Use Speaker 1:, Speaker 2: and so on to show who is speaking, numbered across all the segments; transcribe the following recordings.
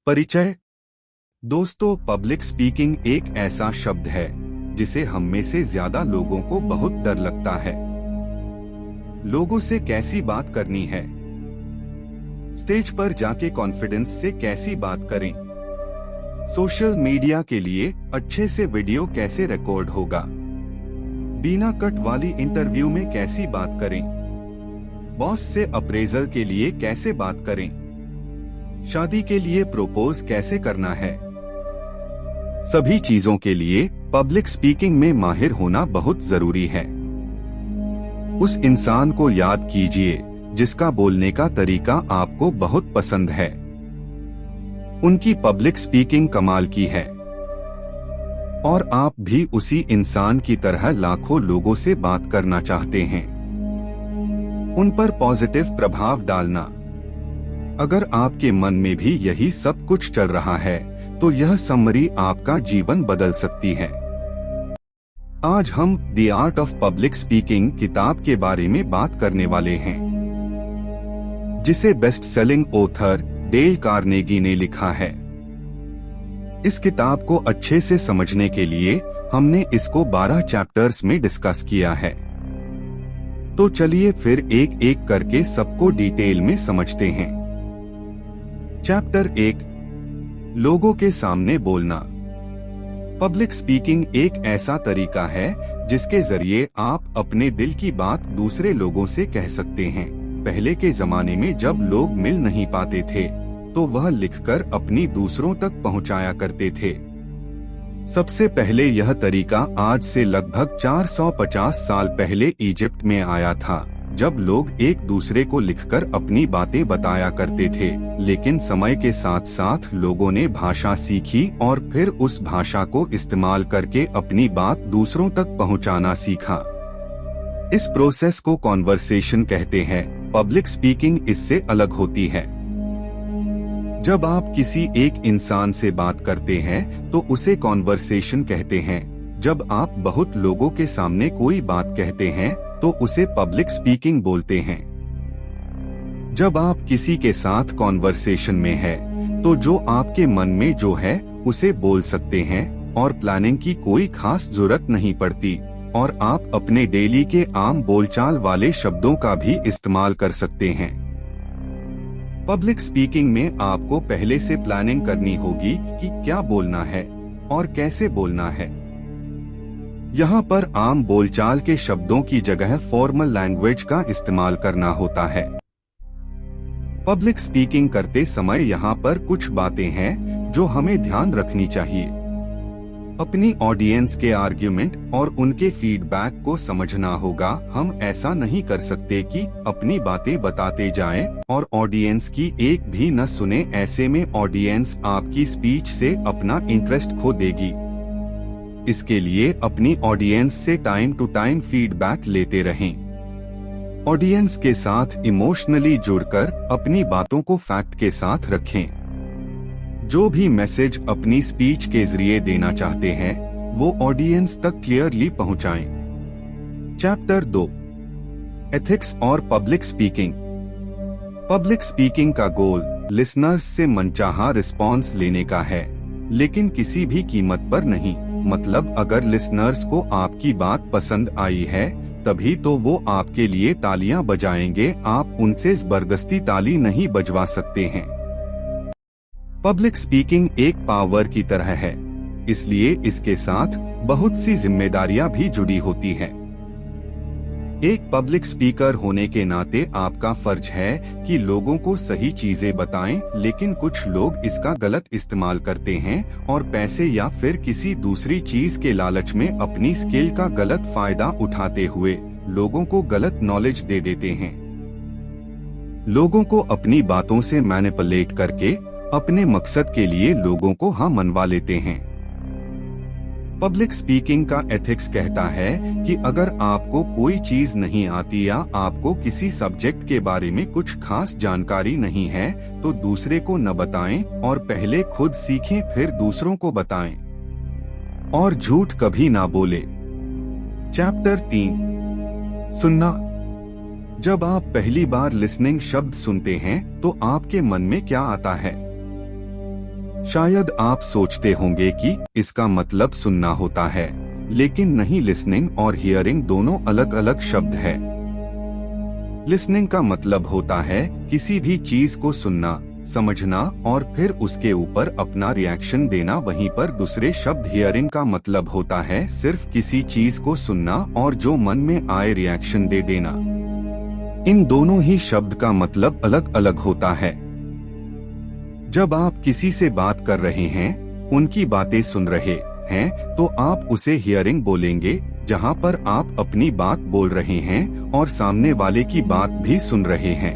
Speaker 1: परिचय। दोस्तों, public speaking एक ऐसा शब्द है जिसे हम में से ज्यादा लोगों को बहुत डर लगता है। लोगों से कैसी बात करनी है, स्टेज पर जाके कॉन्फिडेंस से कैसी बात करें, सोशल मीडिया के लिए अच्छे से वीडियो कैसे रिकॉर्ड होगा, बिना कट वाली इंटरव्यू में कैसी बात करें, बॉस से अप्रेजल के लिए कैसे बात करें, शादी के लिए प्रपोज कैसे करना है। सभी चीजों के लिए पब्लिक स्पीकिंग में माहिर होना बहुत जरूरी है। उस इंसान को याद कीजिए जिसका बोलने का तरीका आपको बहुत पसंद है। उनकी पब्लिक स्पीकिंग कमाल की है और आप भी उसी इंसान की तरह लाखों लोगों से बात करना चाहते हैं, उन पर पॉजिटिव प्रभाव डालना। अगर आपके मन में भी यही सब कुछ चल रहा है तो यह समरी आपका जीवन बदल सकती है। आज हम the art of public speaking किताब के बारे में बात करने वाले हैं, जिसे best selling author Dale Carnegie ने लिखा है। इस किताब को अच्छे से समझने के लिए हमने इसको 12 चैप्टर्स में डिस्कस किया है। तो चलिए फिर एक एक करके सबको डिटेल में समझते हैं। चैप्टर 1, लोगों के सामने बोलना। पब्लिक स्पीकिंग एक ऐसा तरीका है जिसके जरिए आप अपने दिल की बात दूसरे लोगों से कह सकते हैं। पहले के जमाने में जब लोग मिल नहीं पाते थे तो वह लिखकर अपनी दूसरों तक पहुंचाया करते थे। सबसे पहले यह तरीका आज से लगभग 450 साल पहले इजिप्ट में आया था, जब लोग एक दूसरे को लिखकर अपनी बातें बताया करते थे। लेकिन समय के साथ साथ लोगों ने भाषा सीखी और फिर उस भाषा को इस्तेमाल करके अपनी बात दूसरों तक पहुंचाना सीखा। इस प्रोसेस को कॉन्वर्सेशन कहते हैं। पब्लिक स्पीकिंग इससे अलग होती है। जब आप किसी एक इंसान से बात करते हैं तो उसे कॉन्वर्सेशन कहते हैं। जब आप बहुत लोगों के सामने कोई बात कहते हैं तो उसे पब्लिक स्पीकिंग बोलते हैं। जब आप किसी के साथ कॉन्वर्सेशन में हैं, तो जो आपके मन में जो है उसे बोल सकते हैं और प्लानिंग की कोई खास जरूरत नहीं पड़ती, और आप अपने डेली के आम बोलचाल वाले शब्दों का भी इस्तेमाल कर सकते हैं। पब्लिक स्पीकिंग में आपको पहले से प्लानिंग करनी होगी कि क्या बोलना है और कैसे बोलना है। यहाँ पर आम बोलचाल के शब्दों की जगह फॉर्मल लैंग्वेज का इस्तेमाल करना होता है। पब्लिक स्पीकिंग करते समय यहाँ पर कुछ बातें हैं जो हमें ध्यान रखनी चाहिए। अपनी ऑडियंस के आर्ग्यूमेंट और उनके फीडबैक को समझना होगा। हम ऐसा नहीं कर सकते कि अपनी बातें बताते जाएं और ऑडियंस की एक भी न सुने। ऐसे में ऑडियंस आपकी स्पीच से अपना इंटरेस्ट खो देगी। इसके लिए अपनी ऑडियंस से टाइम टू टाइम फीडबैक लेते रहें। ऑडियंस के साथ इमोशनली जुड़कर अपनी बातों को फैक्ट के साथ रखें। जो भी मैसेज अपनी स्पीच के जरिए देना चाहते हैं वो ऑडियंस तक क्लियरली पहुंचाएं। चैप्टर 2, एथिक्स और पब्लिक स्पीकिंग। पब्लिक स्पीकिंग का गोल लिसनर्स से मनचाहा रिस्पॉन्स लेने का है, लेकिन किसी भी कीमत पर नहीं। मतलब अगर लिसनर्स को आपकी बात पसंद आई है तभी तो वो आपके लिए तालियां बजाएंगे। आप उनसे जबरदस्ती ताली नहीं बजवा सकते हैं। पब्लिक स्पीकिंग एक पावर की तरह है, इसलिए इसके साथ बहुत सी जिम्मेदारियां भी जुड़ी होती हैं। एक पब्लिक स्पीकर होने के नाते आपका फर्ज है कि लोगों को सही चीजें बताएं, लेकिन कुछ लोग इसका गलत इस्तेमाल करते हैं और पैसे या फिर किसी दूसरी चीज के लालच में अपनी स्किल का गलत फायदा उठाते हुए लोगों को गलत नॉलेज दे देते हैं। लोगों को अपनी बातों से मैनिपुलेट करके अपने मकसद के लिए लोगों को हाँ मनवा लेते हैं। पब्लिक स्पीकिंग का एथिक्स कहता है कि अगर आपको कोई चीज नहीं आती या आपको किसी सब्जेक्ट के बारे में कुछ खास जानकारी नहीं है तो दूसरे को न बताएं और पहले खुद सीखें फिर दूसरों को बताएं, और झूठ कभी ना बोले। चैप्टर 3, सुनना। जब आप पहली बार लिसनिंग शब्द सुनते हैं तो आपके मन में क्या आता है? शायद आप सोचते होंगे कि इसका मतलब सुनना होता है, लेकिन नहीं, लिसनिंग और हियरिंग दोनों अलग अलग शब्द है। लिसनिंग का मतलब होता है किसी भी चीज को सुनना, समझना और फिर उसके ऊपर अपना रिएक्शन देना। वहीं पर दूसरे शब्द हियरिंग का मतलब होता है सिर्फ किसी चीज को सुनना और जो मन में आए रिएक्शन दे देना। इन दोनों ही शब्द का मतलब अलग अलग होता है। जब आप किसी से बात कर रहे हैं, उनकी बातें सुन रहे हैं, तो आप उसे हियरिंग बोलेंगे, जहां पर आप अपनी बात बोल रहे हैं और सामने वाले की बात भी सुन रहे हैं।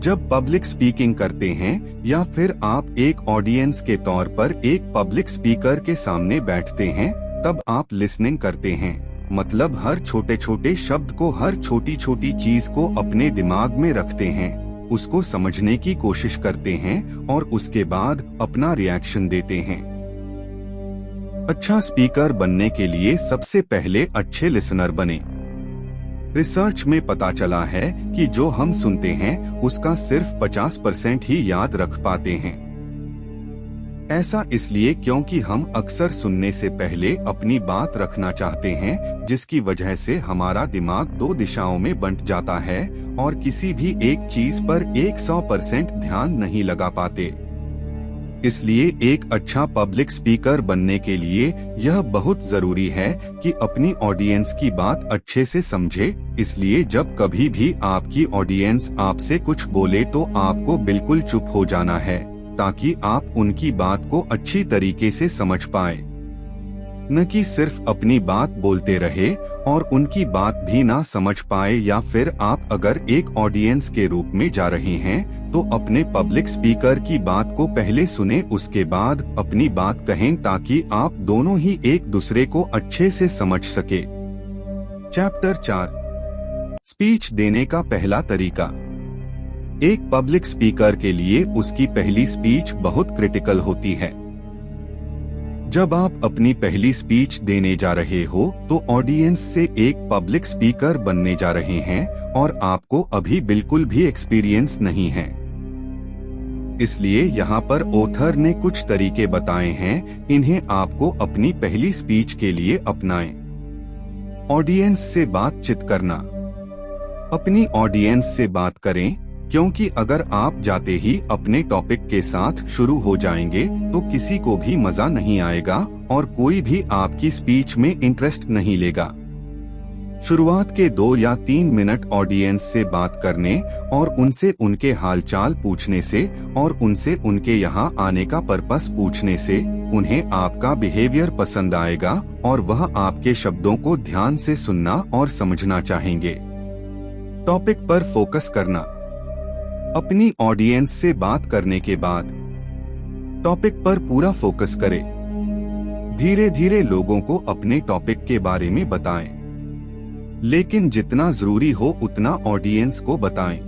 Speaker 1: जब पब्लिक स्पीकिंग करते हैं या फिर आप एक ऑडियंस के तौर पर एक पब्लिक स्पीकर के सामने बैठते हैं, तब आप लिसनिंग करते हैं। मतलब हर छोटे छोटे शब्द को, हर छोटी छोटी चीज को अपने दिमाग में रखते हैं, उसको समझने की कोशिश करते हैं और उसके बाद अपना रिएक्शन देते हैं। अच्छा स्पीकर बनने के लिए सबसे पहले अच्छे लिसनर बने। रिसर्च में पता चला है कि जो हम सुनते हैं उसका सिर्फ 50% ही याद रख पाते हैं। ऐसा इसलिए क्योंकि हम अक्सर सुनने से पहले अपनी बात रखना चाहते हैं, जिसकी वजह से हमारा दिमाग दो दिशाओं में बंट जाता है और किसी भी एक चीज पर 100% ध्यान नहीं लगा पाते। इसलिए एक अच्छा पब्लिक स्पीकर बनने के लिए यह बहुत जरूरी है कि अपनी ऑडियंस की बात अच्छे से समझे। इसलिए जब कभी भी आपकी ऑडियंस आपसे कुछ बोले तो आपको बिल्कुल चुप हो जाना है, ताकि आप उनकी बात को अच्छी तरीके से समझ पाए, न कि सिर्फ अपनी बात बोलते रहे और उनकी बात भी ना समझ पाए। या फिर आप अगर एक ऑडियंस के रूप में जा रहे हैं तो अपने पब्लिक स्पीकर की बात को पहले सुने, उसके बाद अपनी बात कहें, ताकि आप दोनों ही एक दूसरे को अच्छे से समझ सके। चैप्टर 4, स्पीच देने का पहला तरीका। एक पब्लिक स्पीकर के लिए उसकी पहली स्पीच बहुत क्रिटिकल होती है। जब आप अपनी पहली स्पीच देने जा रहे हो तो ऑडियंस से एक पब्लिक स्पीकर बनने जा रहे हैं और आपको अभी बिल्कुल भी एक्सपीरियंस नहीं है। इसलिए यहाँ पर ऑथर ने कुछ तरीके बताए हैं, इन्हें आपको अपनी पहली स्पीच के लिए अपनाएं। ऑडियंस से बातचीत करना। अपनी ऑडियंस से बात करें, क्योंकि अगर आप जाते ही अपने टॉपिक के साथ शुरू हो जाएंगे तो किसी को भी मजा नहीं आएगा और कोई भी आपकी स्पीच में इंटरेस्ट नहीं लेगा। शुरुआत के 2 या 3 मिनट ऑडियंस से बात करने और उनसे उनके हालचाल पूछने से और उनसे उनके यहाँ आने का पर्पस पूछने से उन्हें आपका बिहेवियर पसंद आएगा और वह आपके शब्दों को ध्यान से सुनना और समझना चाहेंगे। टॉपिक पर फोकस करना। अपनी ऑडियंस से बात करने के बाद टॉपिक पर पूरा फोकस करें। धीरे धीरे लोगों को अपने टॉपिक के बारे में बताएं, लेकिन जितना जरूरी हो उतना ऑडियंस को बताएं।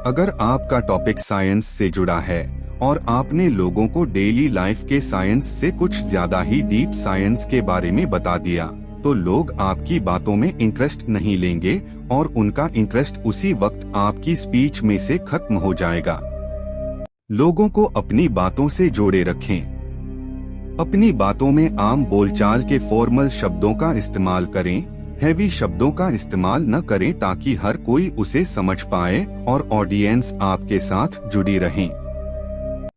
Speaker 1: अगर आपका टॉपिक साइंस से जुड़ा है और आपने लोगों को डेली लाइफ के साइंस से कुछ ज्यादा ही डीप साइंस के बारे में बता दिया, तो लोग आपकी बातों में इंटरेस्ट नहीं लेंगे और उनका इंटरेस्ट उसी वक्त आपकी स्पीच में से खत्म हो जाएगा। लोगों को अपनी बातों से जोड़े रखें। अपनी बातों में आम बोलचाल के फॉर्मल शब्दों का इस्तेमाल करें, हैवी शब्दों का इस्तेमाल न करें, ताकि हर कोई उसे समझ पाए और ऑडियंस आपके साथ जुड़ी रहे।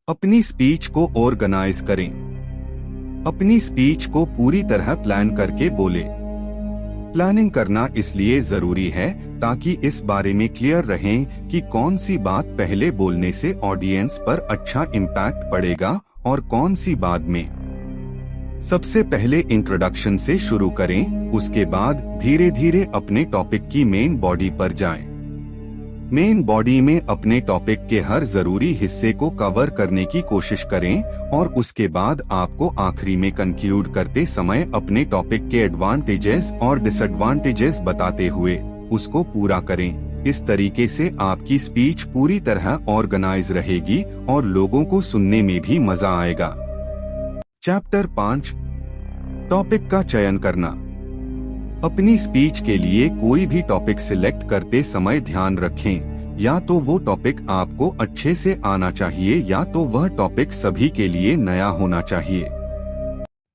Speaker 1: अपनी स्पीच को ऑर्गेनाइज करें। अपनी स्पीच को पूरी तरह प्लान करके बोले। प्लानिंग करना इसलिए जरूरी है ताकि इस बारे में क्लियर रहें कि कौन सी बात पहले बोलने से ऑडियंस पर अच्छा इम्पैक्ट पड़ेगा और कौन सी बाद में। सबसे पहले इंट्रोडक्शन से शुरू करें, उसके बाद धीरे धीरे अपने टॉपिक की मेन बॉडी पर जाएं। मेन बॉडी में अपने टॉपिक के हर जरूरी हिस्से को कवर करने की कोशिश करें और उसके बाद आपको आखिरी में कंक्लूड करते समय अपने टॉपिक के एडवांटेजेस और डिसएडवांटेजेस बताते हुए उसको पूरा करें। इस तरीके से आपकी स्पीच पूरी तरह ऑर्गेनाइज रहेगी और लोगों को सुनने में भी मजा आएगा। चैप्टर 5, टॉपिक का चयन करना। अपनी स्पीच के लिए कोई भी टॉपिक सिलेक्ट करते समय ध्यान रखें या तो वो टॉपिक आपको अच्छे से आना चाहिए या तो वह टॉपिक सभी के लिए नया होना चाहिए।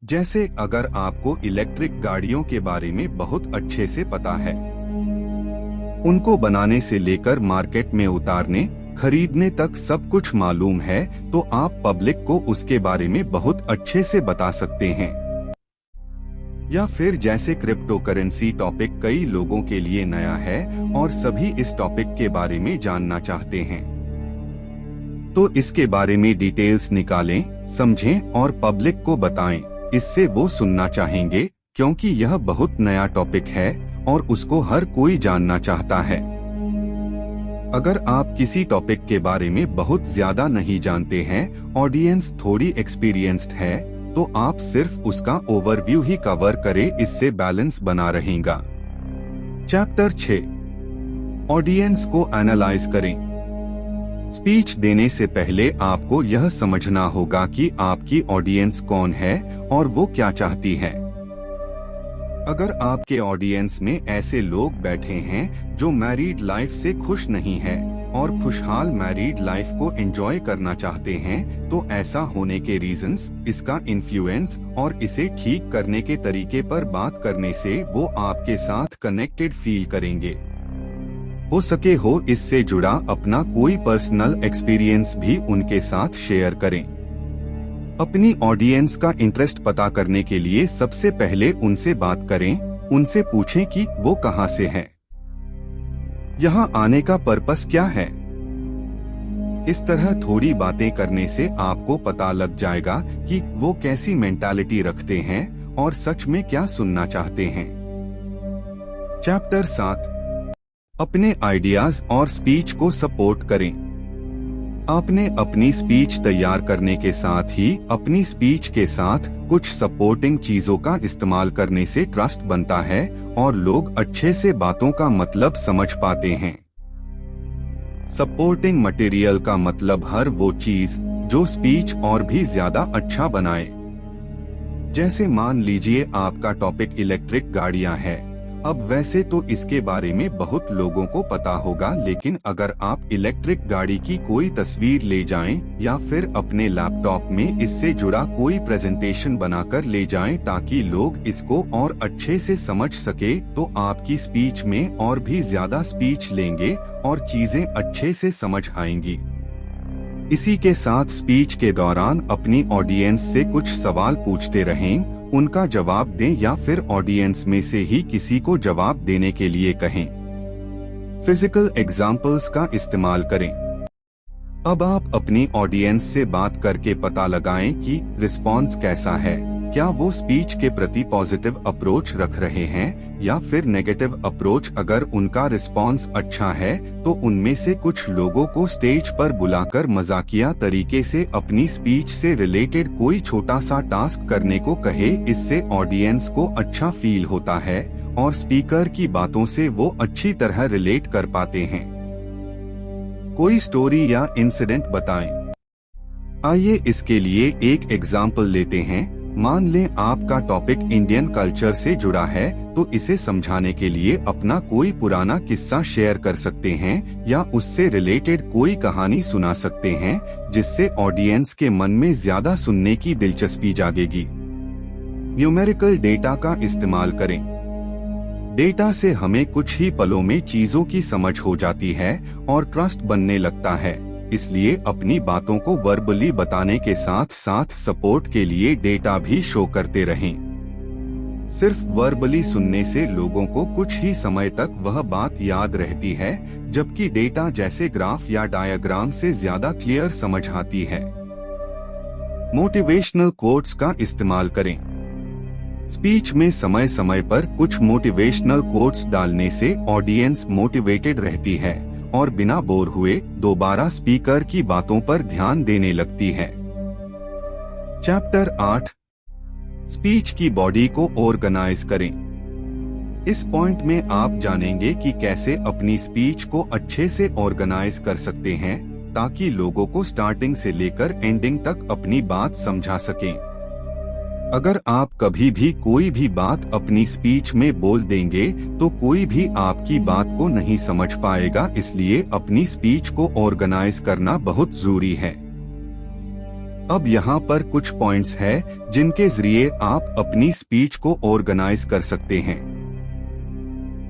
Speaker 1: जैसे अगर आपको इलेक्ट्रिक गाड़ियों के बारे में बहुत अच्छे से पता है, उनको बनाने से लेकर मार्केट में उतारने खरीदने तक सब कुछ मालूम है, तो आप पब्लिक को उसके बारे में बहुत अच्छे से बता सकते हैं। या फिर जैसे क्रिप्टो करेंसी टॉपिक कई लोगों के लिए नया है और सभी इस टॉपिक के बारे में जानना चाहते हैं, तो इसके बारे में डिटेल्स निकालें, समझें और पब्लिक को बताएं। इससे वो सुनना चाहेंगे क्योंकि यह बहुत नया टॉपिक है और उसको हर कोई जानना चाहता है। अगर आप किसी टॉपिक के बारे में बहुत ज्यादा नहीं जानते हैं, ऑडियंस थोड़ी एक्सपीरियंस्ड है, तो आप सिर्फ उसका ओवरव्यू ही कवर करें, इससे बैलेंस बना रहेगा। चैप्टर 6, ऑडियंस को एनालाइज करें। स्पीच देने से पहले आपको यह समझना होगा कि आपकी ऑडियंस कौन है और वो क्या चाहती है। अगर आपके ऑडियंस में ऐसे लोग बैठे हैं जो मैरिड लाइफ से खुश नहीं है और खुशहाल मैरिड लाइफ को एंजॉय करना चाहते हैं, तो ऐसा होने के रीजंस, इसका इन्फ्लुएंस और इसे ठीक करने के तरीके पर बात करने से वो आपके साथ कनेक्टेड फील करेंगे। हो सके हो इससे जुड़ा अपना कोई पर्सनल एक्सपीरियंस भी उनके साथ शेयर करें। अपनी ऑडियंस का इंटरेस्ट पता करने के लिए सबसे पहले उनसे बात करें, उनसे पूछें कि वो कहां से हैं, यहाँ आने का पर्पस क्या है। इस तरह थोड़ी बातें करने से आपको पता लग जाएगा कि वो कैसी मेंटालिटी रखते हैं और सच में क्या सुनना चाहते हैं। चैप्टर 7, अपने आइडियाज और स्पीच को सपोर्ट करें। आपने अपनी स्पीच तैयार करने के साथ ही अपनी स्पीच के साथ कुछ सपोर्टिंग चीजों का इस्तेमाल करने से ट्रस्ट बनता है और लोग अच्छे से बातों का मतलब समझ पाते हैं। सपोर्टिंग मटेरियल का मतलब हर वो चीज जो स्पीच और भी ज्यादा अच्छा बनाए। जैसे मान लीजिए आपका टॉपिक इलेक्ट्रिक गाड़ियां है। अब वैसे तो इसके बारे में बहुत लोगों को पता होगा, लेकिन अगर आप इलेक्ट्रिक गाड़ी की कोई तस्वीर ले जाएं या फिर अपने लैपटॉप में इससे जुड़ा कोई प्रेजेंटेशन बनाकर ले जाएं ताकि लोग इसको और अच्छे से समझ सके, तो आपकी स्पीच में और भी ज्यादा स्पीच लेंगे और चीजें अच्छे से समझ आएंगी। इसी के साथ स्पीच के दौरान अपनी ऑडियंस से कुछ सवाल पूछते रहें, उनका जवाब दें या फिर ऑडियंस में से ही किसी को जवाब देने के लिए कहें। फिजिकल एग्जाम्पल्स का इस्तेमाल करें। अब आप अपनी ऑडियंस से बात करके पता लगाएं कि रिस्पॉन्स कैसा है, क्या वो स्पीच के प्रति पॉजिटिव अप्रोच रख रहे हैं या फिर नेगेटिव अप्रोच। अगर उनका रिस्पॉन्स अच्छा है तो उनमें से कुछ लोगों को स्टेज पर बुलाकर मजाकिया तरीके से अपनी स्पीच से रिलेटेड कोई छोटा सा टास्क करने को कहे। इससे ऑडियंस को अच्छा फील होता है और स्पीकर की बातों से वो अच्छी तरह रिलेट कर पाते हैं। कोई स्टोरी या इंसिडेंट बताएं। आइए इसके लिए एक एग्जाम्पल लेते हैं। मान लें आपका टॉपिक इंडियन कल्चर से जुड़ा है, तो इसे समझाने के लिए अपना कोई पुराना किस्सा शेयर कर सकते हैं या उससे रिलेटेड कोई कहानी सुना सकते हैं, जिससे ऑडियंस के मन में ज्यादा सुनने की दिलचस्पी जागेगी। न्यूमेरिकल डेटा का इस्तेमाल करें। डेटा से हमें कुछ ही पलों में चीजों की समझ हो जाती है और ट्रस्ट बनने लगता है। इसलिए अपनी बातों को वर्बली बताने के साथ साथ सपोर्ट के लिए डेटा भी शो करते रहें। सिर्फ वर्बली सुनने से लोगों को कुछ ही समय तक वह बात याद रहती है, जबकि डेटा जैसे ग्राफ या डायग्राम से ज्यादा क्लियर समझ आती है। मोटिवेशनल कोट्स का इस्तेमाल करें। स्पीच में समय समय पर कुछ मोटिवेशनल कोट्स डालने से ऑडियंस मोटिवेटेड रहती है और बिना बोर हुए दोबारा स्पीकर की बातों पर ध्यान देने लगती है। चैप्टर 8, स्पीच की बॉडी को ऑर्गेनाइज करें। इस पॉइंट में आप जानेंगे कि कैसे अपनी स्पीच को अच्छे से ऑर्गेनाइज कर सकते हैं ताकि लोगों को स्टार्टिंग से लेकर एंडिंग तक अपनी बात समझा सकें। अगर आप कभी भी कोई भी बात अपनी स्पीच में बोल देंगे तो कोई भी आपकी बात को नहीं समझ पाएगा, इसलिए अपनी स्पीच को ऑर्गेनाइज करना बहुत जरूरी है। अब यहाँ पर कुछ पॉइंट्स है जिनके जरिए आप अपनी स्पीच को ऑर्गेनाइज कर सकते हैं।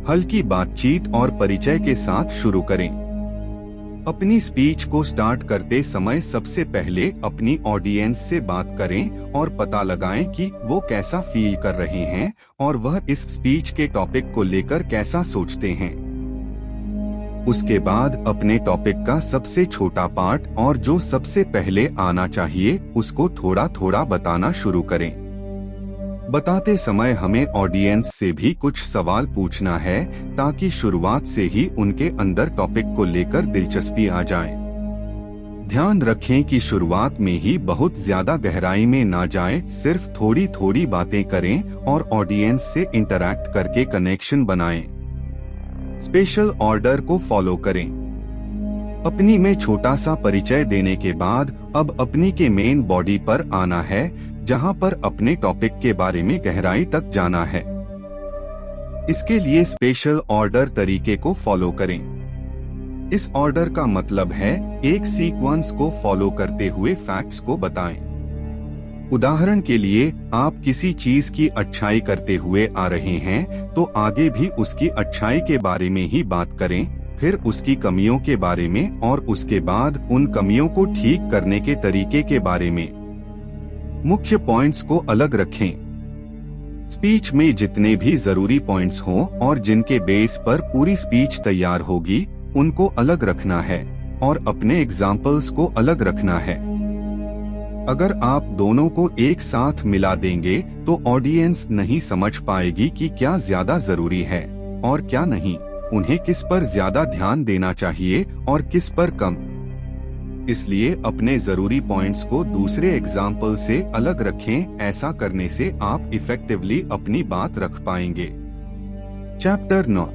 Speaker 1: हल्की बातचीत और परिचय के साथ शुरू करें। अपनी स्पीच को स्टार्ट करते समय सबसे पहले अपनी ऑडियंस से बात करें और पता लगाएं कि वो कैसा फील कर रहे हैं और वह इस स्पीच के टॉपिक को लेकर कैसा सोचते हैं। उसके बाद अपने टॉपिक का सबसे छोटा पार्ट और जो सबसे पहले आना चाहिए उसको थोड़ा थोड़ा बताना शुरू करें। बताते समय हमें ऑडियंस से भी कुछ सवाल पूछना है ताकि शुरुआत से ही उनके अंदर टॉपिक को लेकर दिलचस्पी आ जाए। ध्यान रखें कि शुरुआत में ही बहुत ज्यादा गहराई में ना जाएं, सिर्फ थोड़ी थोड़ी बातें करें और ऑडियंस से इंटरैक्ट करके कनेक्शन बनाएं। स्पेशल ऑर्डर को फॉलो करें। अपनी में छोटा सा परिचय देने के बाद अब अपनी के मेन बॉडी पर आना है, जहां पर अपने टॉपिक के बारे में गहराई तक जाना है। इसके लिए स्पेशल ऑर्डर तरीके को फॉलो करें। इस ऑर्डर का मतलब है एक सीक्वेंस को फॉलो करते हुए फैक्ट्स को बताएं। उदाहरण के लिए आप किसी चीज की अच्छाई करते हुए आ रहे हैं तो आगे भी उसकी अच्छाई के बारे में ही बात करें, फिर उसकी कमियों के बारे में और उसके बाद उन कमियों को ठीक करने के तरीके के बारे में। मुख्य पॉइंट्स को अलग रखें। स्पीच में जितने भी जरूरी पॉइंट्स हों और जिनके बेस पर पूरी स्पीच तैयार होगी उनको अलग रखना है और अपने एग्जाम्पल्स को अलग रखना है। अगर आप दोनों को एक साथ मिला देंगे तो ऑडियंस नहीं समझ पाएगी कि क्या ज्यादा जरूरी है और क्या नहीं, उन्हें किस पर ज्यादा ध्यान देना चाहिए और किस पर कम। इसलिए अपने जरूरी पॉइंट्स को दूसरे एग्जाम्पल से अलग रखें। ऐसा करने से आप इफेक्टिवली अपनी बात रख पाएंगे। चैप्टर 9,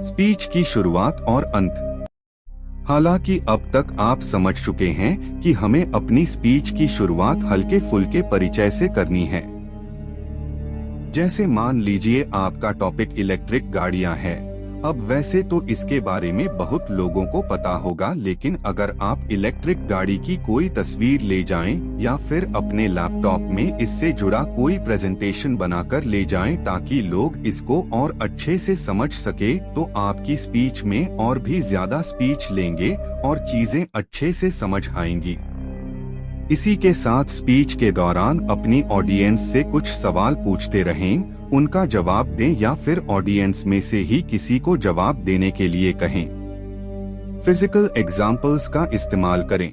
Speaker 1: स्पीच की शुरुआत और अंत। हालांकि अब तक आप समझ चुके हैं कि हमें अपनी स्पीच की शुरुआत हल्के फुल्के परिचय से करनी है। जैसे मान लीजिए आपका टॉपिक इलेक्ट्रिक गाड़ियां है। अब वैसे तो इसके बारे में बहुत लोगों को पता होगा, लेकिन अगर आप इलेक्ट्रिक गाड़ी की कोई तस्वीर ले जाएं या फिर अपने लैपटॉप में इससे जुड़ा कोई प्रेजेंटेशन बनाकर ले जाएं ताकि लोग इसको और अच्छे से समझ सके, तो आपकी स्पीच में और भी ज्यादा स्पीच लेंगे और चीजें अच्छे से समझ आएंगी। इसी के साथ स्पीच के दौरान अपनी ऑडियंस से कुछ सवाल पूछते रहें, उनका जवाब दें या फिर ऑडियंस में से ही किसी को जवाब देने के लिए कहें। फिजिकल एग्जाम्पल्स का इस्तेमाल करें।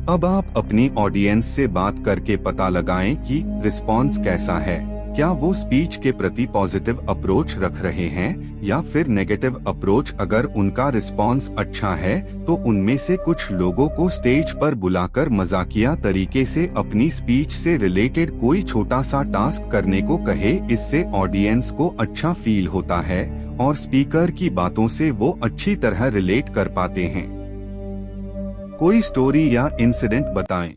Speaker 1: अब आप अपनी ऑडियंस से बात करके पता लगाएं कि रिस्पॉन्स कैसा है। क्या वो स्पीच के प्रति पॉजिटिव अप्रोच रख रहे हैं या फिर नेगेटिव अप्रोच। अगर उनका रिस्पॉन्स अच्छा है तो उनमें से कुछ लोगों को स्टेज पर बुलाकर मजाकिया तरीके से अपनी स्पीच से रिलेटेड कोई छोटा सा टास्क करने को कहे। इससे ऑडियंस को अच्छा फील होता है और स्पीकर की बातों से वो अच्छी तरह रिलेट कर पाते हैं। कोई स्टोरी या इंसिडेंट बताएं।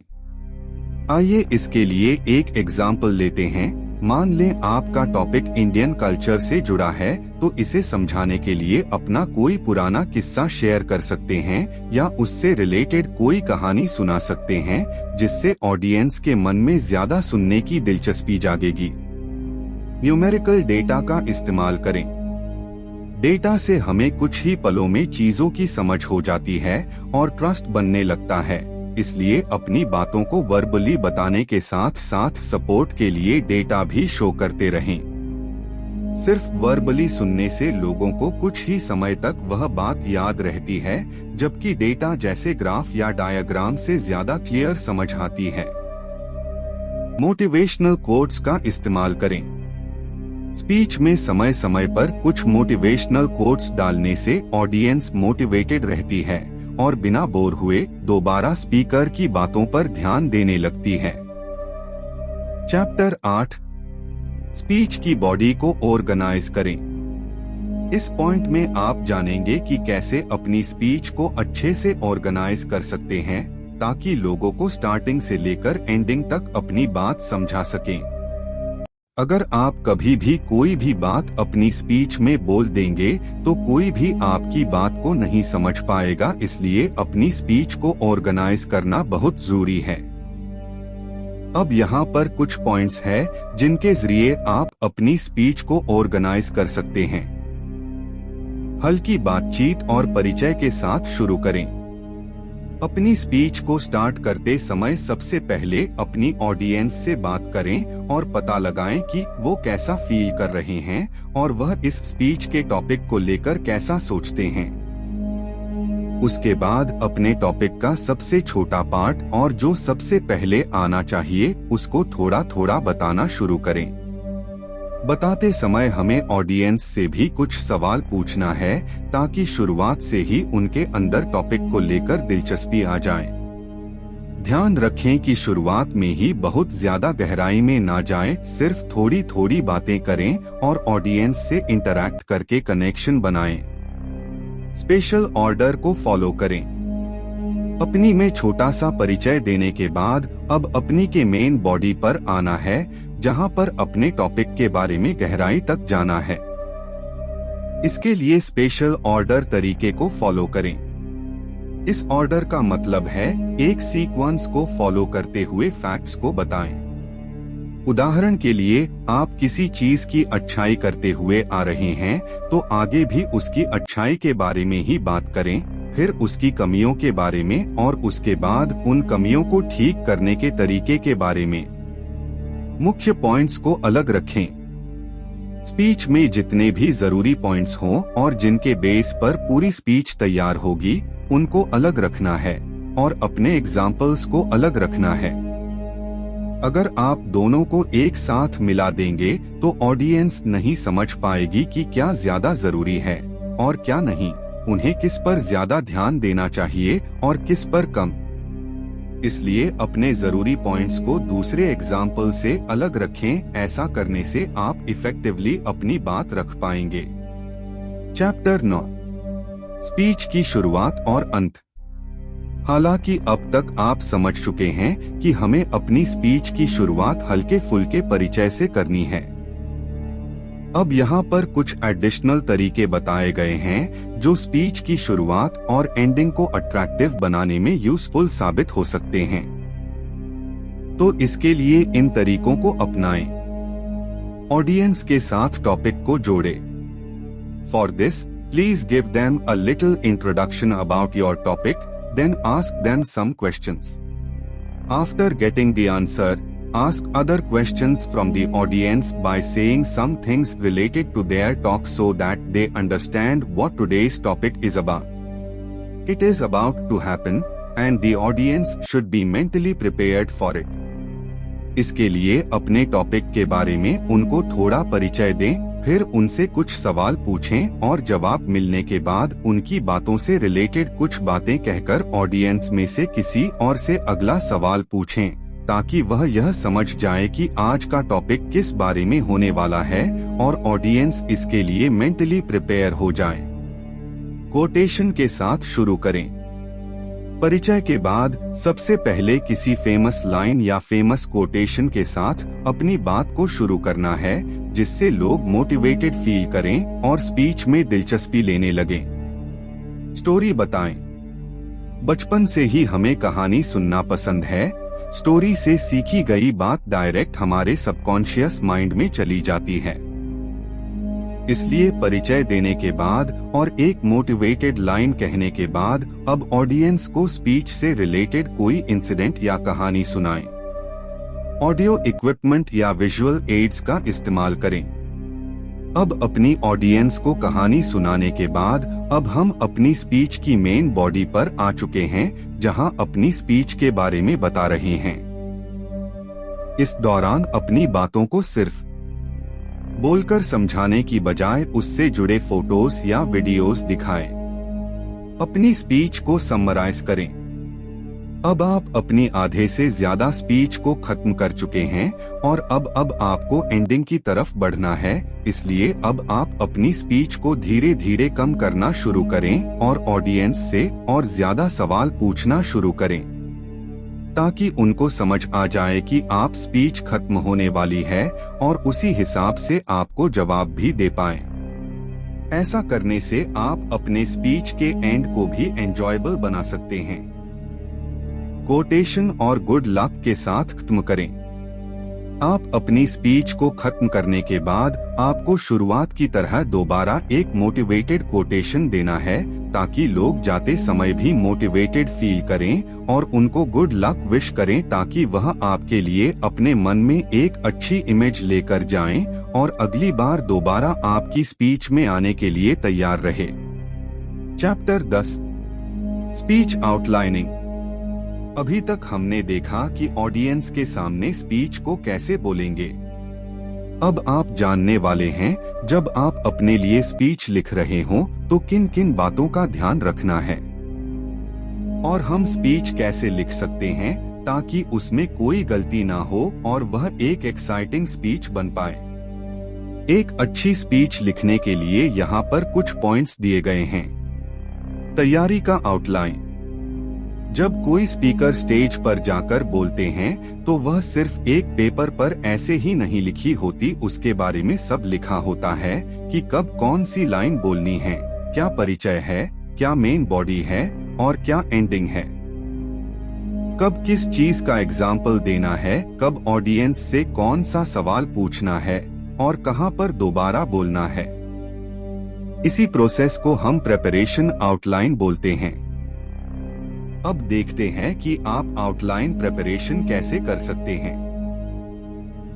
Speaker 1: आइए इसके लिए एक एग्जाम्पल लेते हैं। मान लें आपका टॉपिक इंडियन कल्चर से जुड़ा है, तो इसे समझाने के लिए अपना कोई पुराना किस्सा शेयर कर सकते हैं या उससे रिलेटेड कोई कहानी सुना सकते हैं, जिससे ऑडियंस के मन में ज्यादा सुनने की दिलचस्पी जागेगी। न्यूमेरिकल डेटा का इस्तेमाल करें। डेटा से हमें कुछ ही पलों में चीजों की समझ हो जाती है और ट्रस्ट बनने लगता है। इसलिए अपनी बातों को वर्बली बताने के साथ साथ सपोर्ट के लिए डेटा भी शो करते रहें। सिर्फ वर्बली सुनने से लोगों को कुछ ही समय तक वह बात याद रहती है, जबकि डेटा जैसे ग्राफ या डायग्राम से ज्यादा क्लियर समझ आती है। मोटिवेशनल कोट्स का इस्तेमाल करें। स्पीच में समय समय पर कुछ मोटिवेशनल कोट्स डालने से ऑडियंस मोटिवेटेड रहती है और बिना बोर हुए दोबारा स्पीकर की बातों पर ध्यान देने लगती है। चैप्टर 8, स्पीच की बॉडी को ऑर्गेनाइज करें। इस पॉइंट में आप जानेंगे कि कैसे अपनी स्पीच को अच्छे से ऑर्गेनाइज कर सकते हैं। ताकि लोगों को स्टार्टिंग से लेकर एंडिंग तक अपनी बात समझा सकें। अगर आप कभी भी कोई भी बात अपनी स्पीच में बोल देंगे तो कोई भी आपकी बात को नहीं समझ पाएगा, इसलिए अपनी स्पीच को ऑर्गेनाइज करना बहुत जरूरी है। अब यहाँ पर कुछ पॉइंट्स हैं जिनके जरिए आप अपनी स्पीच को ऑर्गेनाइज कर सकते हैं। हल्की बातचीत और परिचय के साथ शुरू करें। अपनी स्पीच को स्टार्ट करते समय सबसे पहले अपनी ऑडियंस से बात करें और पता लगाएं कि वो कैसा फील कर रहे हैं और वह इस स्पीच के टॉपिक को लेकर कैसा सोचते हैं। उसके बाद अपने टॉपिक का सबसे छोटा पार्ट और जो सबसे पहले आना चाहिए उसको थोड़ा थोड़ा बताना शुरू करें। बताते समय हमें ऑडियंस से भी कुछ सवाल पूछना है ताकि शुरुआत से ही उनके अंदर टॉपिक को लेकर दिलचस्पी आ जाए। ध्यान रखें कि शुरुआत में ही बहुत ज्यादा गहराई में ना जाएं, सिर्फ थोड़ी थोड़ी बातें करें और ऑडियंस से इंटरैक्ट करके कनेक्शन बनाएं। स्पेशल ऑर्डर को फॉलो करें। अपनी में छोटा सा परिचय देने के बाद अब अपनी के मेन बॉडी पर आना है, जहां पर अपने टॉपिक के बारे में गहराई तक जाना है। इसके लिए स्पेशल ऑर्डर तरीके को फॉलो करें। इस ऑर्डर का मतलब है एक सीक्वेंस को फॉलो करते हुए फैक्ट्स को बताएं। उदाहरण के लिए आप किसी चीज की अच्छाई करते हुए आ रहे हैं तो आगे भी उसकी अच्छाई के बारे में ही बात करें, फिर उसकी कमियों के बारे में और उसके बाद उन कमियों को ठीक करने के तरीके के बारे में। मुख्य पॉइंट्स को अलग रखें। स्पीच में जितने भी जरूरी पॉइंट्स हों और जिनके बेस पर पूरी स्पीच तैयार होगी उनको अलग रखना है और अपने एग्जाम्पल्स को अलग रखना है। अगर आप दोनों को एक साथ मिला देंगे तो ऑडियंस नहीं समझ पाएगी कि क्या ज्यादा जरूरी है और क्या नहीं, उन्हें किस पर ज्यादा ध्यान देना चाहिए और किस पर कम। इसलिए अपने जरूरी पॉइंट्स को दूसरे एग्जाम्पल से अलग रखें। ऐसा करने से आप इफेक्टिवली अपनी बात रख पाएंगे। चैप्टर 9, स्पीच की शुरुआत और अंत। हालांकि अब तक आप समझ चुके हैं कि हमें अपनी स्पीच की शुरुआत हल्के फुल्के परिचय से करनी है। अब यहाँ पर कुछ एडिशनल तरीके बताए गए हैं जो स्पीच की शुरुआत और एंडिंग को अट्रैक्टिव बनाने में यूजफुल साबित हो सकते हैं। तो इसके लिए इन तरीकों को अपनाएं। ऑडियंस के साथ टॉपिक को जोड़ें। For this, please give them a little introduction about your topic, then ask them some questions. After getting the answer, ask other questions from the audience by saying some things related to their talk so that they understand what today's topic is about. It is about to happen, and the audience should be mentally prepared for it. इसके लिए अपने topic के बारे में उनको थोड़ा परिचय दें, फिर उनसे कुछ सवाल पूछें और जवाब मिलने के बाद उनकी बातों से रिलेटेड कुछ बातें कहकर ऑडियंस में से किसी और से अगला सवाल पूछें, ताकि वह यह समझ जाए कि आज का टॉपिक किस बारे में होने वाला है और ऑडियंस इसके लिए मेंटली प्रिपेयर हो जाए। कोटेशन के साथ शुरू करें। परिचय के बाद सबसे पहले किसी फेमस लाइन या फेमस कोटेशन के साथ अपनी बात को शुरू करना है, जिससे लोग मोटिवेटेड फील करें और स्पीच में दिलचस्पी लेने लगें। स्टोरी बताएं। बचपन से ही हमें कहानी सुनना पसंद है। स्टोरी से सीखी गई बात डायरेक्ट हमारे सबकॉन्शियस माइंड में चली जाती है। इसलिए परिचय देने के बाद और एक मोटिवेटेड लाइन कहने के बाद अब ऑडियंस को स्पीच से रिलेटेड कोई इंसिडेंट या कहानी सुनाएं। ऑडियो इक्विपमेंट या विजुअल एड्स का इस्तेमाल करें। अब अपनी ऑडियंस को कहानी सुनाने के बाद अब हम अपनी स्पीच की मेन बॉडी पर आ चुके हैं, जहां अपनी स्पीच के बारे में बता रहे हैं। इस दौरान अपनी बातों को सिर्फ बोलकर समझाने की बजाय उससे जुड़े फोटोज या वीडियोस दिखाएं। अपनी स्पीच को समराइज करें। अब आप अपनी आधे से ज्यादा स्पीच को खत्म कर चुके हैं और अब आपको एंडिंग की तरफ बढ़ना है, इसलिए अब आप अपनी स्पीच को धीरे धीरे कम करना शुरू करें और ऑडियंस से और ज्यादा सवाल पूछना शुरू करें। ताकि उनको समझ आ जाए कि आप स्पीच खत्म होने वाली है और उसी हिसाब से आपको जवाब भी दे पाएं। ऐसा करने से आप अपने स्पीच के एंड को भी एंजॉयबल बना सकते हैं। कोटेशन और गुड लक के साथ खत्म करें। आप अपनी स्पीच को खत्म करने के बाद आपको शुरुआत की तरह दोबारा एक मोटिवेटेड कोटेशन देना है, ताकि लोग जाते समय भी मोटिवेटेड फील करें और उनको गुड लक विश करें, ताकि वह आपके लिए अपने मन में एक अच्छी इमेज लेकर जाएं और अगली बार दोबारा आपकी स्पीच में आने के लिए तैयार रहे। Chapter 10 speech outlining. अभी तक हमने देखा कि ऑडियंस के सामने स्पीच को कैसे बोलेंगे। अब आप जानने वाले हैं, जब आप अपने लिए स्पीच लिख रहे हों तो किन किन बातों का ध्यान रखना है और हम स्पीच कैसे लिख सकते हैं ताकि उसमें कोई गलती ना हो और वह एक एक्साइटिंग स्पीच बन पाए। एक अच्छी स्पीच लिखने के लिए यहाँ पर कुछ पॉइंट्स दिए गए हैं। तैयारी का आउटलाइन। जब कोई स्पीकर स्टेज पर जाकर बोलते हैं तो वह सिर्फ एक पेपर पर ऐसे ही नहीं लिखी होती, उसके बारे में सब लिखा होता है कि कब कौन सी लाइन बोलनी है, क्या परिचय है, क्या मेन बॉडी है और क्या एंडिंग है, कब किस चीज का एग्जाम्पल देना है, कब ऑडियंस से कौन सा सवाल पूछना है और कहां पर दोबारा बोलना है। इसी प्रोसेस को हम प्रेपरेशन आउटलाइन बोलते हैं। अब देखते हैं कि आप आउटलाइन प्रिपरेशन कैसे कर सकते हैं।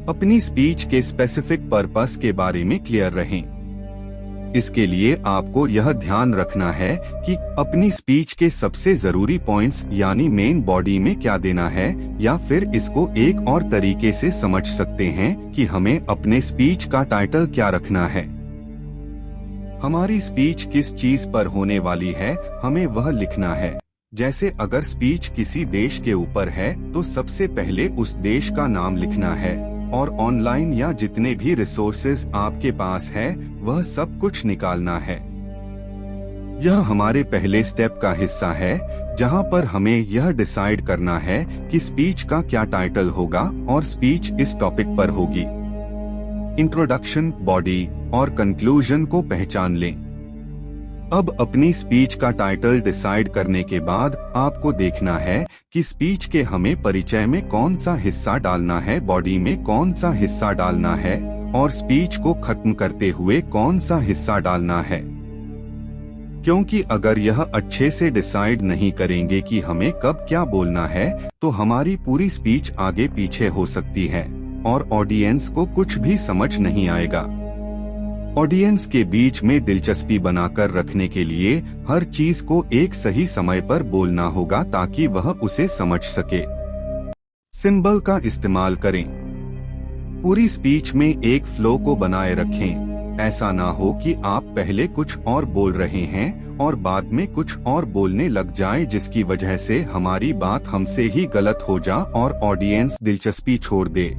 Speaker 1: अपनी स्पीच के स्पेसिफिक पर्पस के बारे में क्लियर रहें। इसके लिए आपको यह ध्यान रखना है कि अपनी स्पीच के सबसे जरूरी पॉइंट्स यानी मेन बॉडी में क्या देना है, या फिर इसको एक और तरीके से समझ सकते हैं कि हमें अपने स्पीच का टाइटल क्या रखना है। हमारी स्पीच किस चीज पर होने वाली है, हमें वह लिखना है। जैसे अगर स्पीच किसी देश के ऊपर है तो सबसे पहले उस देश का नाम लिखना है और ऑनलाइन या जितने भी रिसोर्सेज आपके पास है वह सब कुछ निकालना है। यह हमारे पहले स्टेप का हिस्सा है, जहां पर हमें यह डिसाइड करना है कि स्पीच का क्या टाइटल होगा और स्पीच इस टॉपिक पर होगी। इंट्रोडक्शन, बॉडी और कंक्लूजन को पहचान लें। अब अपनी स्पीच का टाइटल डिसाइड करने के बाद आपको देखना है कि स्पीच के हमें परिचय में कौन सा हिस्सा डालना है, बॉडी में कौन सा हिस्सा डालना है और स्पीच को खत्म करते हुए कौन सा हिस्सा डालना है। क्योंकि अगर यह अच्छे से डिसाइड नहीं करेंगे कि हमें कब क्या बोलना है तो हमारी पूरी स्पीच आगे पीछे हो सकती है और ऑडियंस को कुछ भी समझ नहीं आएगा। ऑडियंस के बीच में दिलचस्पी बनाकर रखने के लिए हर चीज को एक सही समय पर बोलना होगा ताकि वह उसे समझ सके। सिंबल का इस्तेमाल करें। पूरी स्पीच में एक फ्लो को बनाए रखें। ऐसा ना हो कि आप पहले कुछ और बोल रहे हैं और बाद में कुछ और बोलने लग जाए, जिसकी वजह से हमारी बात हमसे ही गलत हो जा और ऑडियंस दिलचस्पी छोड़ दे।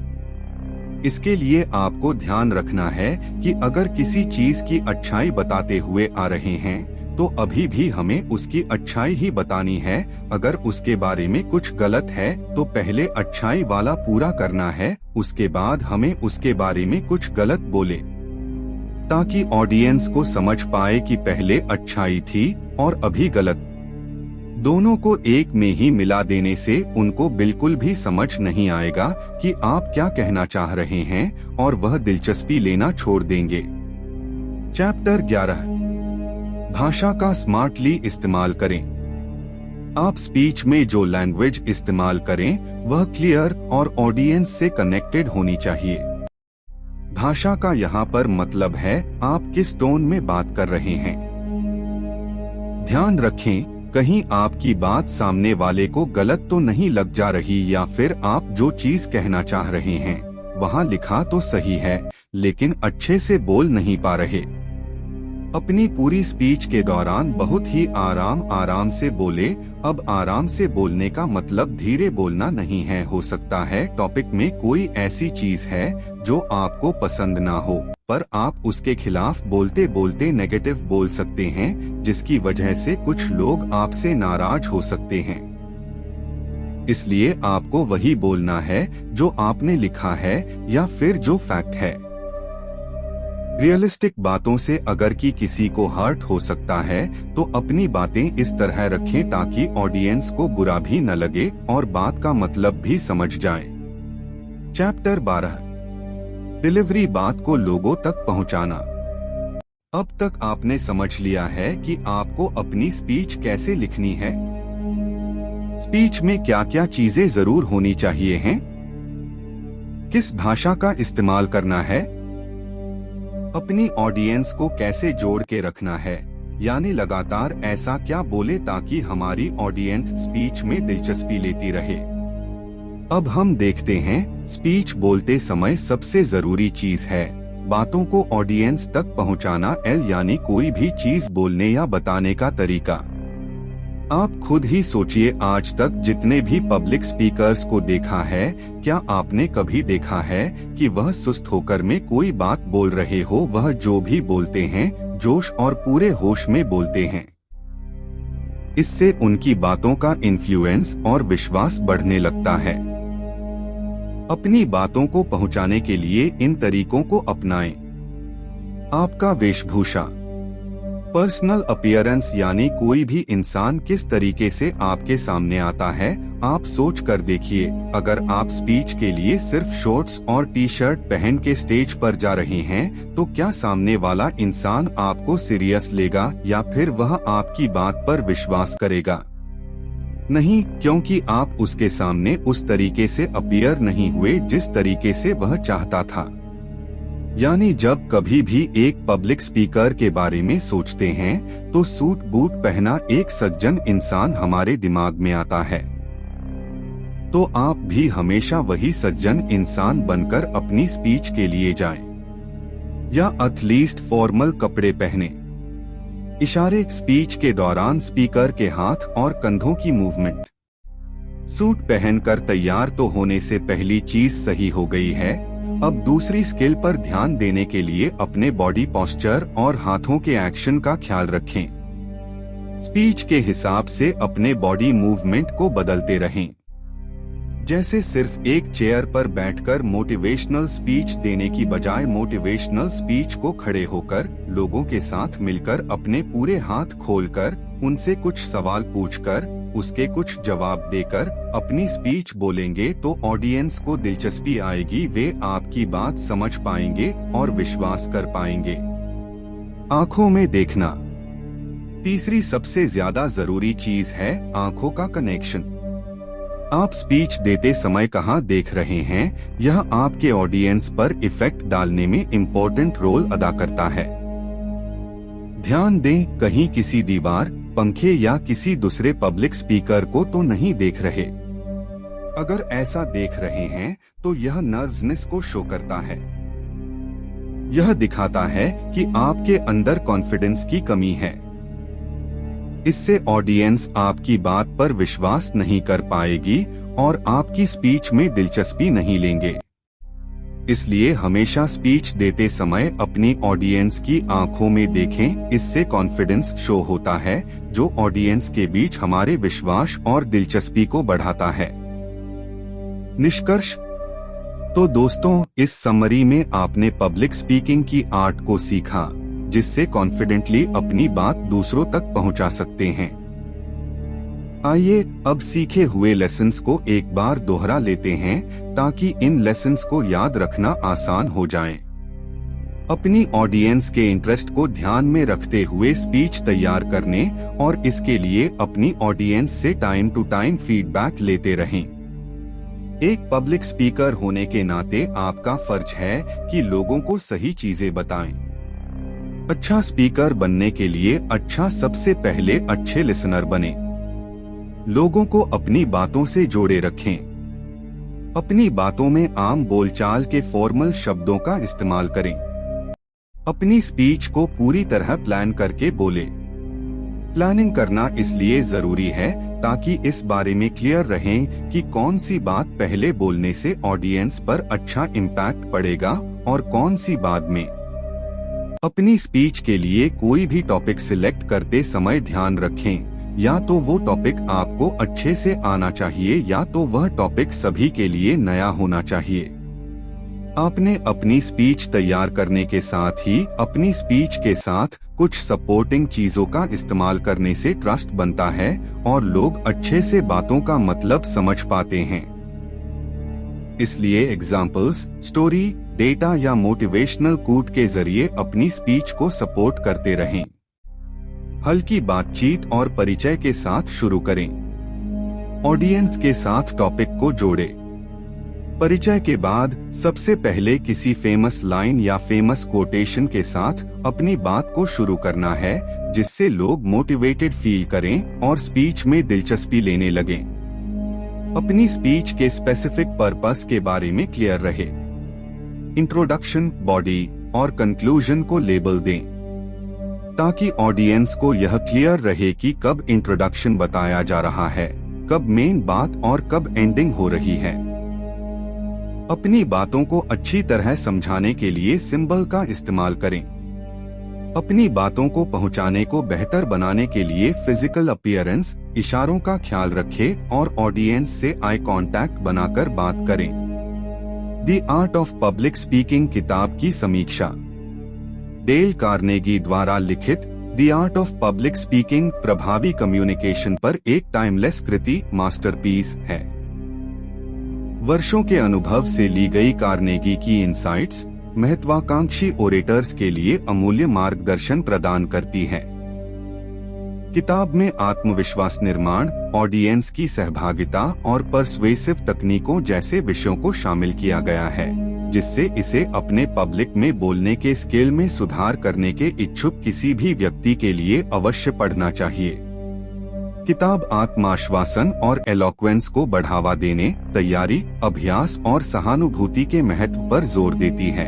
Speaker 1: इसके लिए आपको ध्यान रखना है कि अगर किसी चीज की अच्छाई बताते हुए आ रहे हैं तो अभी भी हमें उसकी अच्छाई ही बतानी है। अगर उसके बारे में कुछ गलत है तो पहले अच्छाई वाला पूरा करना है, उसके बाद हमें उसके बारे में कुछ गलत बोले, ताकि ऑडियंस को समझ पाए कि पहले अच्छाई थी और अभी गलत। दोनों को एक में ही मिला देने से उनको बिल्कुल भी समझ नहीं आएगा कि आप क्या कहना चाह रहे हैं और वह दिलचस्पी लेना छोड़ देंगे। चैप्टर 11 भाषा का स्मार्टली इस्तेमाल करें। आप स्पीच में जो लैंग्वेज इस्तेमाल करें वह क्लियर और ऑडियंस से कनेक्टेड होनी चाहिए। भाषा का यहाँ पर मतलब है आप किस टोन में बात कर रहे हैं। ध्यान रखें कहीं आपकी बात सामने वाले को गलत तो नहीं लग जा रही, या फिर आप जो चीज कहना चाह रहे हैं वहाँ लिखा तो सही है लेकिन अच्छे से बोल नहीं पा रहे। अपनी पूरी स्पीच के दौरान बहुत ही आराम से बोले। अब आराम से बोलने का मतलब धीरे बोलना नहीं है। हो सकता है टॉपिक में कोई ऐसी चीज है जो आपको पसंद ना हो, पर आप उसके खिलाफ बोलते बोलते नेगेटिव बोल सकते हैं, जिसकी वजह से कुछ लोग आपसे नाराज हो सकते हैं। इसलिए आपको वही बोलना है जो आपने लिखा है या फिर जो फैक्ट है। रियलिस्टिक बातों से अगर कि किसी को हर्ट हो सकता है तो अपनी बातें इस तरह रखें ताकि ऑडियंस को बुरा भी न लगे और बात का मतलब भी समझ जाए। चैप्टर 12 डिलीवरी, बात को लोगों तक पहुंचाना। अब तक आपने समझ लिया है कि आपको अपनी स्पीच कैसे लिखनी है। स्पीच में क्या क्या चीजें जरूर होनी चाहिए हैं, किस भाषा का इस्तेमाल करना है, अपनी ऑडियंस को कैसे जोड़ के रखना है, यानी लगातार ऐसा क्या बोले ताकि हमारी ऑडियंस स्पीच में दिलचस्पी लेती रहे। अब हम देखते हैं स्पीच बोलते समय सबसे जरूरी चीज है बातों को ऑडियंस तक पहुंचाना, यानी कोई भी चीज बोलने या बताने का तरीका। आप खुद ही सोचिए, आज तक जितने भी पब्लिक स्पीकर्स को देखा है, क्या आपने कभी देखा है कि वह सुस्त होकर में कोई बात बोल रहे हो। वह जो भी बोलते हैं जोश और पूरे होश में बोलते हैं। इससे उनकी बातों का इन्फ्लुएंस और विश्वास बढ़ने लगता है। अपनी बातों को पहुंचाने के लिए इन तरीकों को अपनाएं। आपका वेशभूषा, पर्सनल अपीयरेंस, यानी कोई भी इंसान किस तरीके से आपके सामने आता है। आप सोच कर देखिए, अगर आप स्पीच के लिए सिर्फ शॉर्ट्स और टी शर्ट पहन के स्टेज पर जा रहे हैं तो क्या सामने वाला इंसान आपको सीरियस लेगा या फिर वह आपकी बात पर विश्वास करेगा? नहीं, क्योंकि आप उसके सामने उस तरीके से अपीयर नहीं हुए जिस तरीके से वह चाहता था। यानी जब कभी भी एक पब्लिक स्पीकर के बारे में सोचते हैं तो सूट बूट पहना एक सज्जन इंसान हमारे दिमाग में आता है। तो आप भी हमेशा वही सज्जन इंसान बनकर अपनी स्पीच के लिए जाएं, या एटलीस्ट फॉर्मल कपड़े पहने। इशारे, स्पीच के दौरान स्पीकर के हाथ और कंधों की मूवमेंट। सूट पहनकर तैयार तो होने से पहली चीज सही हो गई है। अब दूसरी स्किल पर ध्यान देने के लिए अपने बॉडी पोस्चर और हाथों के एक्शन का ख्याल रखें। स्पीच के हिसाब से अपने बॉडी मूवमेंट को बदलते रहें। जैसे सिर्फ एक चेयर पर बैठकर मोटिवेशनल स्पीच देने की बजाय मोटिवेशनल स्पीच को खड़े होकर लोगों के साथ मिलकर अपने पूरे हाथ खोलकर उनसे कुछ सवाल पूछकर उसके कुछ जवाब देकर अपनी स्पीच बोलेंगे तो ऑडियंस को दिलचस्पी आएगी, वे आपकी बात समझ पाएंगे और विश्वास कर पाएंगे। आंखों में देखना। तीसरी सबसे ज्यादा जरूरी चीज है आंखों का कनेक्शन। आप स्पीच देते समय कहां देख रहे हैं, यह आपके ऑडियंस पर इफेक्ट डालने में इम्पोर्टेंट रोल अदा करता है। ध्यान दें, कहीं किसी दीवार, पंखे या किसी दूसरे पब्लिक स्पीकर को तो नहीं देख रहे। अगर ऐसा देख रहे हैं तो यह नर्वसनेस को शो करता है। यह दिखाता है कि आपके अंदर कॉन्फिडेंस की कमी है। इससे ऑडियंस आपकी बात पर विश्वास नहीं कर पाएगी और आपकी स्पीच में दिलचस्पी नहीं लेंगे। इसलिए हमेशा स्पीच देते समय अपनी ऑडियंस की आंखों में देखें, इससे कॉन्फिडेंस शो होता है जो ऑडियंस के बीच हमारे विश्वास और दिलचस्पी को बढ़ाता है। निष्कर्ष। तो दोस्तों, इस समरी में आपने पब्लिक स्पीकिंग की आर्ट को सीखा, जिससे कॉन्फिडेंटली अपनी बात दूसरों तक पहुंचा सकते हैं। आइए अब सीखे हुए लेसन्स को एक बार दोहरा लेते हैं ताकि इन लेसन्स को याद रखना आसान हो जाए। अपनी ऑडियंस के इंटरेस्ट को ध्यान में रखते हुए स्पीच तैयार करने और इसके लिए अपनी ऑडियंस से टाइम टू टाइम फीडबैक लेते रहें। एक पब्लिक स्पीकर होने के नाते आपका फर्ज है कि लोगों को सही चीजें बताएं। अच्छा स्पीकर बनने के लिए सबसे पहले अच्छे लिसनर बने। लोगों को अपनी बातों से जोड़े रखें। अपनी बातों में आम बोलचाल के फॉर्मल शब्दों का इस्तेमाल करें। अपनी स्पीच को पूरी तरह प्लान करके बोले। प्लानिंग करना इसलिए जरूरी है ताकि इस बारे में क्लियर रहें कि कौन सी बात पहले बोलने से ऑडियंस पर अच्छा इम्पैक्ट पड़ेगा और कौन सी बाद में। अपनी स्पीच के लिए कोई भी टॉपिक सिलेक्ट करते समय ध्यान रखें या तो वो टॉपिक आपको अच्छे से आना चाहिए या तो वह टॉपिक सभी के लिए नया होना चाहिए। आपने अपनी स्पीच तैयार करने के साथ ही अपनी स्पीच के साथ कुछ सपोर्टिंग चीजों का इस्तेमाल करने से ट्रस्ट बनता है और लोग अच्छे से बातों का मतलब समझ पाते हैं। इसलिए एग्जाम्पल्स, स्टोरी, डेटा या मोटिवेशनल कोट के जरिए अपनी स्पीच को सपोर्ट करते रहें। हल्की बातचीत और परिचय के साथ शुरू करें। ऑडियंस के साथ टॉपिक को जोड़ें। परिचय के बाद सबसे पहले किसी फेमस लाइन या फेमस कोटेशन के साथ अपनी बात को शुरू करना है, जिससे लोग मोटिवेटेड फील करें और स्पीच में दिलचस्पी लेने लगें। अपनी स्पीच के स्पेसिफिक पर्पस के बारे में क्लियर रहे। इंट्रोडक्शन, बॉडी और कंक्लूजन को लेबल दें, ताकि ऑडियंस को यह क्लियर रहे कि कब इंट्रोडक्शन बताया जा रहा है, कब मेन बात और कब एंडिंग हो रही है। अपनी बातों को अच्छी तरह समझाने के लिए सिंबल का इस्तेमाल करें। अपनी बातों को पहुंचाने को बेहतर बनाने के लिए फिजिकल अपीयरेंस, इशारों का ख्याल रखें और ऑडियंस से आई कांटेक्ट बनाकर बात करें। The art of public speaking किताब की समीक्षा। डेल कार्नेगी द्वारा लिखित the art of public speaking प्रभावी कम्युनिकेशन पर एक टाइमलेस कृति मास्टरपीस है। वर्षों के अनुभव से ली गई कार्नेगी की इनसाइट्स महत्वाकांक्षी ओरेटर्स के लिए अमूल्य मार्गदर्शन प्रदान करती है। किताब में आत्मविश्वास निर्माण, ऑडियंस की सहभागिता और पर्सवेसिव तकनीकों जैसे विषयों को शामिल किया गया है, जिससे इसे अपने पब्लिक में बोलने के स्किल में सुधार करने के इच्छुक किसी भी व्यक्ति के लिए अवश्य पढ़ना चाहिए। किताब आत्माश्वासन और एलोक्वेंस को बढ़ावा देने, तैयारी, अभ्यास और सहानुभूति के महत्व पर जोर देती है।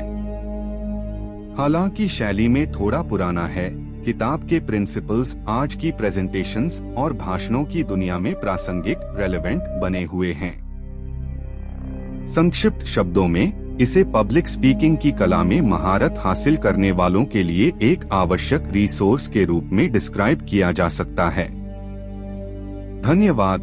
Speaker 1: हालांकि शैली में थोड़ा पुराना है, किताब के प्रिंसिपल्स आज की प्रेजेंटेशंस और भाषणों की दुनिया में प्रासंगिक, रेलेवेंट बने हुए हैं। संक्षिप्त शब्दों में इसे पब्लिक स्पीकिंग की कला में महारत हासिल करने वालों के लिए एक आवश्यक रिसोर्स के रूप में डिस्क्राइब किया जा सकता है। धन्यवाद।